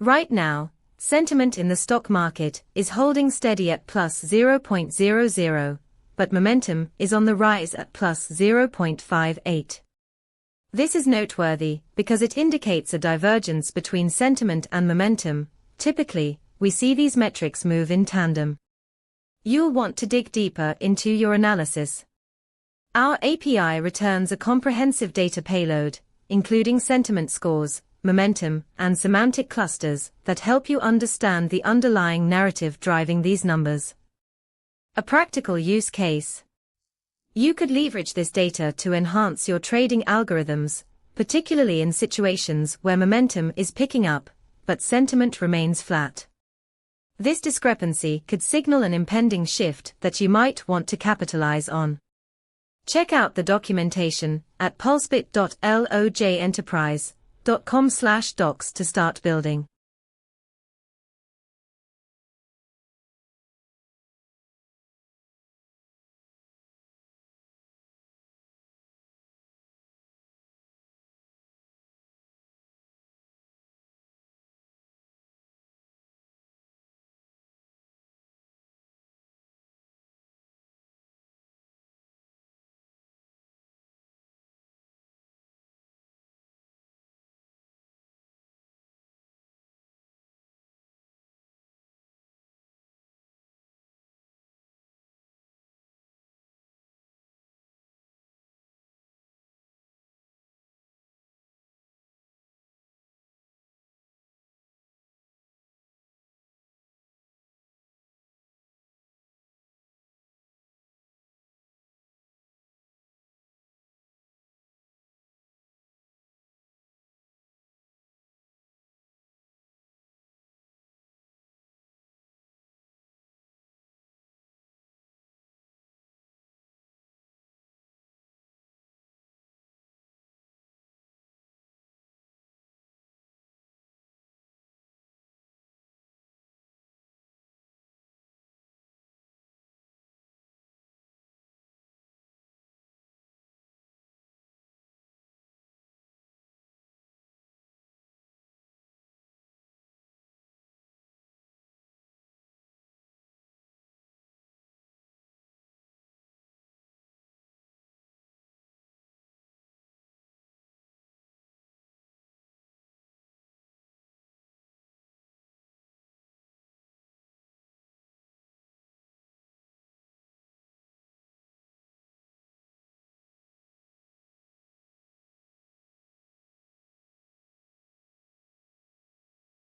Right now, sentiment in the stock market is holding steady at plus 0.00, but momentum is on the rise at plus 0.58. This is noteworthy because it indicates a divergence between sentiment and momentum. Typically, we see these metrics move in tandem. You'll want to dig deeper into your analysis. Our API returns a comprehensive data payload, including sentiment scores, momentum, and semantic clusters that help you understand the underlying narrative driving these numbers. A practical use case. You could leverage this data to enhance your trading algorithms, particularly in situations where momentum is picking up, but sentiment remains flat. This discrepancy could signal an impending shift that you might want to capitalize on. Check out the documentation at pulsebit.lojenterprise.com/docs to start building.